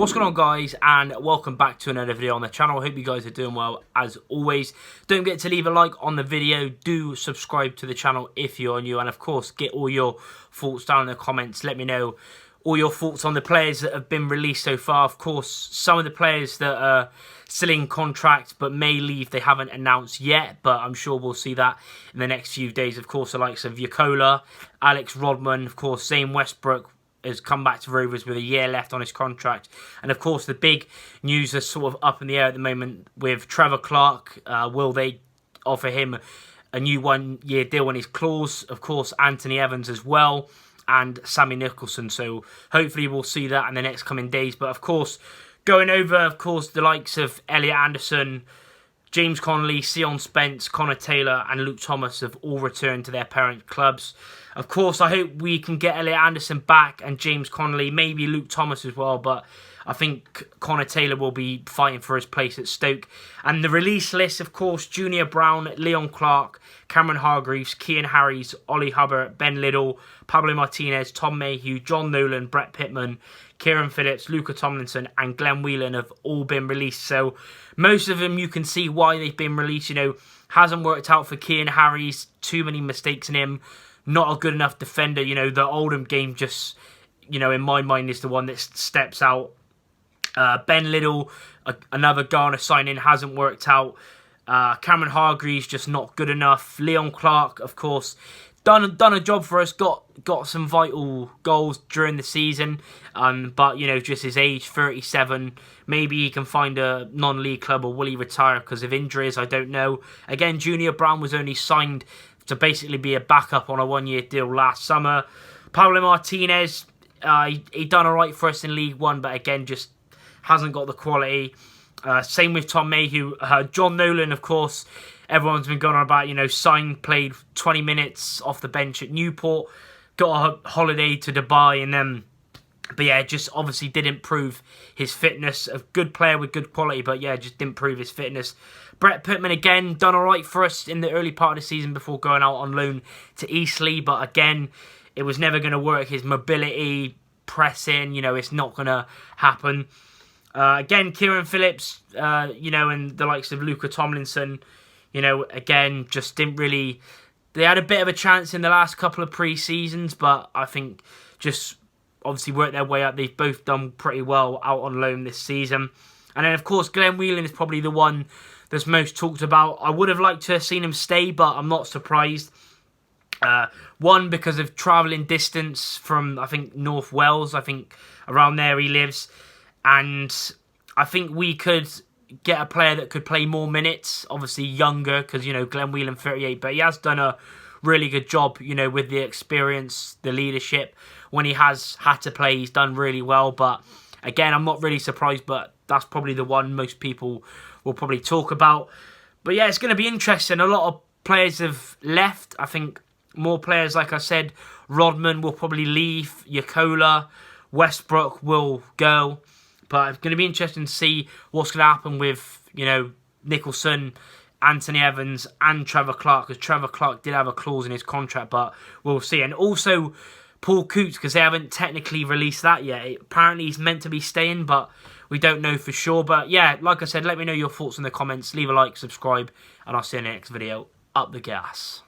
What's going on, guys, and welcome back to another video on the channel. I hope you guys are doing well as always. Don't forget to leave a like on the video. Do subscribe to the channel if you're new, and of course get all your thoughts down in the comments. Let me know all your thoughts on the players that have been released so far. Of course, some of the players that are still in contract but may leave, they haven't announced yet, but I'm sure we'll see that in the next few days. Of course, the likes of Whelan, Alex Rodman, of course, Zane Westbrook has come back to Rovers with a year left on his contract. And of course, the big news is sort of up in the air at the moment with Trevor Clark. Will they offer him a new one-year deal on his clause? Of course, Anthony Evans as well, and Sammy Nicholson. So hopefully we'll see that in the next coming days. But of course, going over, of course, the likes of Elliot Anderson, James Connolly, Sion Spence, Connor Taylor and Luke Thomas have all returned to their parent clubs. Of course, I hope we can get Elliot Anderson back and James Connolly, maybe Luke Thomas as well, but I think Connor Taylor will be fighting for his place at Stoke. And the release list, of course, Junior Brown, Leon Clark, Cameron Hargreaves, Kian Harries, Ollie Hubbard, Ben Liddell, Pablo Martinez, Tom Mayhew, John Nolan, Brett Pittman, Kieran Phillips, Luca Tomlinson and Glenn Whelan have all been released. So most of them, you can see why they've been released. You know, hasn't worked out for Kian Harries, too many mistakes in him, not a good enough defender. You know, the Oldham game just, you know, in my mind is the one that steps out. Ben Liddell, another Ghana signing, hasn't worked out. Cameron Hargreaves, just not good enough. Leon Clark, of course, done a job for us, got some vital goals during the season, but you know, just his age, 37, maybe he can find a non-league club, or will he retire because of injuries? I don't know. Again, Junior Brown was only signed to basically be a backup on a one-year deal last summer. Pablo Martinez, he done alright for us in League One, but again, just hasn't got the quality. Same with Tom Mayhew. John Nolan, of course, everyone's been going on about, you know, signed, played 20 minutes off the bench at Newport, got a holiday to Dubai, and then, but yeah, just obviously didn't prove his fitness. A good player with good quality, but yeah, just didn't prove his fitness. Brett Pittman, again, done alright for us in the early part of the season before going out on loan to Eastleigh, but again, it was never going to work. His mobility, pressing, you know, it's not going to happen. Again, Kieran Phillips, you know, and the likes of Luca Tomlinson, you know, again, just didn't really... They had a bit of a chance in the last couple of pre-seasons, but I think just obviously worked their way up. They've both done pretty well out on loan this season. And then, of course, Glenn Whelan is probably the one that's most talked about. I would have liked to have seen him stay, but I'm not surprised. One, because of travelling distance from, I think, North Wales. I think around there he lives. And I think we could get a player that could play more minutes, obviously younger, because, you know, Glenn Whelan, 38, but he has done a really good job, you know, with the experience, the leadership. When he has had to play, he's done really well, but again, I'm not really surprised, but that's probably the one most people will probably talk about. But yeah, it's going to be interesting. A lot of players have left. I think more players, like I said, Rodman will probably leave, Yakola, Westbrook will go. But it's going to be interesting to see what's going to happen with, you know, Nicholson, Anthony Evans and Trevor Clark, because Trevor Clark did have a clause in his contract, but we'll see. And also Paul Coots, because they haven't technically released that yet. Apparently he's meant to be staying, but we don't know for sure. But yeah, like I said, let me know your thoughts in the comments. Leave a like, subscribe, and I'll see you in the next video. Up the gas.